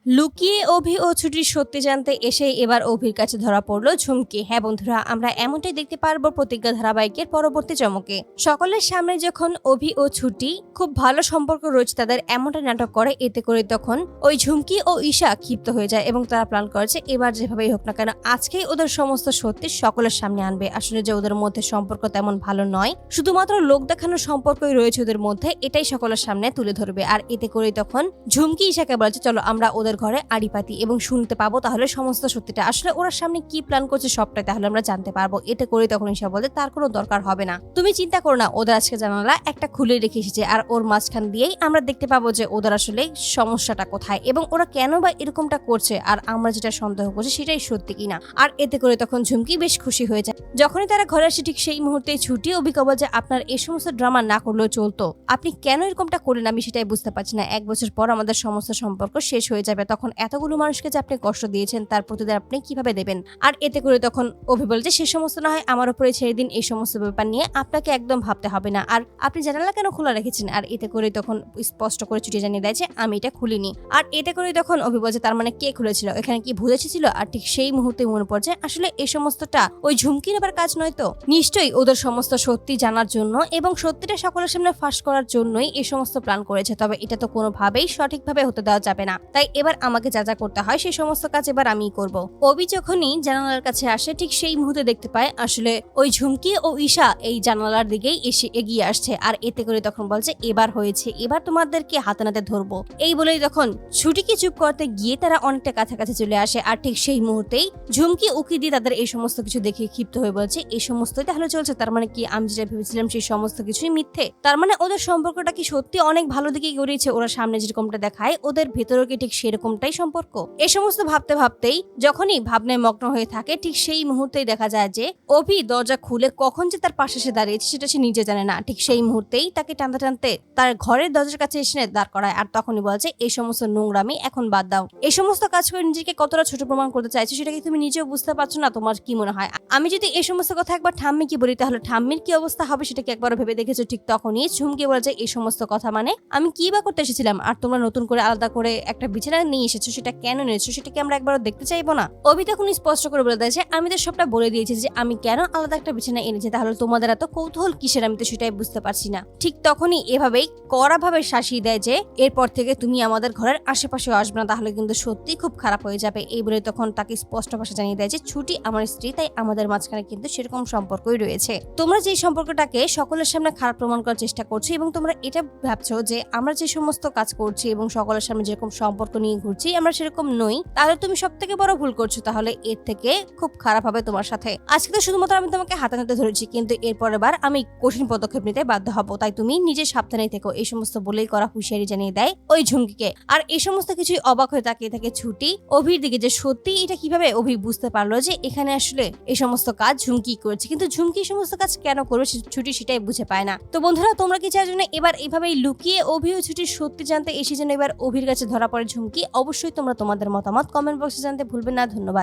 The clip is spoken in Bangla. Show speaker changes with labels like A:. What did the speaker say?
A: লুকিয়ে অভি ও ছুটির সত্যি জানতে এসেই এবার অভির কাছে ধরা পড়ল ঝুমকি। হ্যাঁ বন্ধুরা, আমরা এমনটাই দেখতে পারবো প্রতিজ্ঞা ধারাবাহিকের পরবর্তী চমকে। সকলের সামনে যখন অভি ও ছুটি খুব ভালো সম্পর্ক রয়েছে তাদের, এমনটা নাটক করে, এতে করে তখন ওই ঝুমকি ও ঈশা ক্ষিপ্ত হয়ে যায় এবং তারা প্ল্যান করেছে এবার যেভাবেই হোক না কেন আজকেই ওদের সমস্ত সত্যি সকলের সামনে আনবে। আসলে যে ওদের মধ্যে সম্পর্ক তেমন ভালো নয়, শুধুমাত্র লোক দেখানোর সম্পর্কই রয়েছে ওদের মধ্যে, এটাই সকলের সামনে তুলে ধরবে। আর এতে করে তখন ঝুমকি ঈশাকে বলছে চলো আমরা ওদের ঘরে আড়ি পাতি এবং শুনতে পাবো তাহলে সমস্ত সত্যিটা। আসলে ওরা সামনে কি প্ল্যান করছে সবটাই তাহলে আমরা জানতে পারবো। এতে করে তখন ঈশা বলতে তার কোনো দরকার হবে না, তুমি চিন্তা করো না, ওদের আজকে জানালা একটা খুলে রেখে এসেছে আর ওর মাঝখান দিয়েই আমরা দেখতে পাবো যে ওদের আসলে সমস্যাটা কোথায় এবং ওরা কেন বা এরকমটা করছে আর আমরা যেটা সন্দেহ করছি সেটাই সত্যি কিনা। আর এতে করে তখন ঝুমকি বেশ খুশি হয়ে যায়। যখনই তারা ঘরে আসে ঠিক সেই মুহূর্তে ছুটি অভিজ্ঞ যে আপনার এই সমস্ত ড্রামা না করলেও চলতো, আপনি কেন এরকমটা করলেন আমি সেটাই বুঝতে পারছি না। 1 বছর পর আমাদের সমস্ত সম্পর্ক শেষ হয়ে যাবে, তখন এতগুলো মানুষকে যে আপনি কষ্ট দিয়েছেন তার প্রতিদান আপনি কিভাবে দেবেন। আর এতে করে তখন অভি বলে যে সে সমস্ত না হয় আমার উপরে ছেড়ে দিন, এই সমস্ত ব্যাপার নিয়ে আপনাকে একদম ভাবতে হবে না। আর আপনি জানালা কেন খোলা রেখেছেন? আর এতে করে তখন স্পষ্ট করে ছুটি জানিয়ে দেয় যে আমি এটা খুলিনি। আর এতে করে তখন অভি বলছে তার মানে কে খুলেছিল, এখানে কি ভূত এসেছিল? আর ঠিক সেই মুহূর্তে মনে পড়ছে আসলে এই সমস্তটা ওই ঝুমকির আবার কাজ নয় তো, নিশ্চয়ই ওদের সমস্ত সত্যি জানার জন্য এবং সত্যিটা সকলের সামনে ফাঁস করার জন্যই এই সমস্ত প্ল্যান করেছে। তবে এটা তো কোনোভাবেই সঠিকভাবে হতে দেওয়া যাবে না, তাই এবার আমাকে যা যা করতে হয় সেই সমস্ত কাজ এবার আমিই করব। অভি যখনই জানালার কাছে আসে ঠিক সেই মুহূর্তে দেখতে পায় আসলে ওই ঝুমকি ও ঈশা এই জানালার দিকেই এসে এগিয়ে আসছে। আর এতে করে তখন বলছে এবার হয়েছে, এবার তোমাদেরকে হাতে নাতে ধরবো। এই বলেই তখন ছুটিকে চুপ করতে গিয়ে তারা অনেকটা কাছাকাছি চলে আসে। আর ঠিক সেই মুহূর্তেই ঝুমকি উকি দিয়ে তাদের এই সমস্ত কিছু দেখে ক্ষিপ্ত হয়ে বলছে এই সমস্তই তাহলে চলছে, তার মানে কি আমি যেটা ভেবেছিলাম সেই সমস্ত কিছুই মিথ্যে? তার মানে ওদের সম্পর্কটা কি সত্যি অনেক ভালো দিকে গড়িয়েছে? ওরা সামনে যেরকমটা দেখায় ওদের ভেতরেও কি ঠিক সেরকমটাই সম্পর্ক? এই সমস্ত ভাবতে ভাবতেই যখনই ভাবনায় মগ্ন হয়ে থাকে ঠিক সেই মুহূর্তেই দেখা যায় যে অভি দরজা খুলে কখন যে তার পাশে এসে দাঁড়িয়েছে সেটা সে নিজে জানে না। ঠিক সেই মুহূর্তেই তাকে টানতে টানতে তার ঘরের দরজার কাছে এসে দাঁড় করায়। আর তখনই বলছে এই সমস্ত নোংরামি এখন বাদ দাও, এই সমস্ত কাজ করে নিজেকে কতটা ছোট প্রমাণ করতে চাইছো সেটা কি তুমি নিজেও বুঝতে পারছো না? তোমার কি মনে হয় আমি যদি এই সমস্ত কথা একবার ঠাম্মি কি বলি তাহলে ঠাম্মির কি অবস্থা হবে সেটা কি একবার ভেবে দেখেছো? ঠিক তখনই ঝুমকে বলে যে এই সমস্ত কথা মানে আমি কি বা করতে এসেছিলাম? আর তোমরা নতুন করে আলাদা করে একটা বিছানা নিয়ে এসেছো, সেটা কেন নিয়েছো সেটা কি আমরা একবারও দেখতে চাইবো না? অভি তখন স্পষ্ট করে বলে দেয় যে আমি তো সবটা বলে দিয়েছি যে আমি কেন আলাদা একটা বিছানা এনেছি, তাহলে তোমাদের এত কৌতূহল কিসের আমি তো সেটাই বুঝতে পারছি না। ঠিক তখনই এভাবেই কড়া ভাবে শাসিয়ে দেয় যে এরপর থেকে তুমি আমাদের ঘরের আশেপাশে আসবে না, তাহলে কিন্তু সত্যি খুব খারাপ হয়ে যাবে। এই বলে তখন তাকে স্পষ্ট ভাষা জানিয়ে দেয় যে ছুটি আমার স্ত্রী, তাই আমাদের মাঝখানে কিন্তু সেরকম সম্পর্কই রয়েছে। তোমরা যে সম্পর্কটাকে সকলের সামনে খারাপ প্রমাণ করার চেষ্টা করছো এবং তোমরা এটা ভাবছো যে আমরা যে সমস্ত কাজ করছি এবং সকলের সামনে যেরকম সম্পর্ক নিয়ে ঘুরছি আমরা সেরকম নই, তাহলে তুমি সব থেকে বড় ভুল করছো। তাহলে এর থেকে খুব খারাপ হবে তোমার সাথে। আজকে তো শুধুমাত্র আমি তোমাকে হাতে নাতে ধরেছি, কিন্তু এরপরের বার আমি কঠিন পদক্ষেপ নিতে বাধ্য হব, তাই তুমি নিজে সাবধানে থেকো। এই সমস্ত বলেই করা হুঁশিয়ারি জানিয়ে দেয় ওই ঝুমকিকে। আর এই সমস্ত কিছুই অবাক হয়ে তাকিয়ে থাকে ছুটি অভির দিকে যে সত্যি এটা কিভাবে অভি বুঝতে পারলো যে এখানে আসলে এই সমস্ত কাজ ঝুমকি করেছে, কিন্তু ঝুমকি এই সমস্ত কাজ কেন করবে ছুটি সেটাই বুঝে পায় না। তো বন্ধুরা তোমরা কি চাও না এবার এইভাবেই লুকিয়ে অভি ও ছুটির সত্যি জানতে এসে যেন এবার অভির কাছে ধরা পড়ে ঝুমকি? অবশ্যই তোমরা তোমাদের মতামত কমেন্ট বক্সে জানতে ভুলবে না। ধন্যবাদ।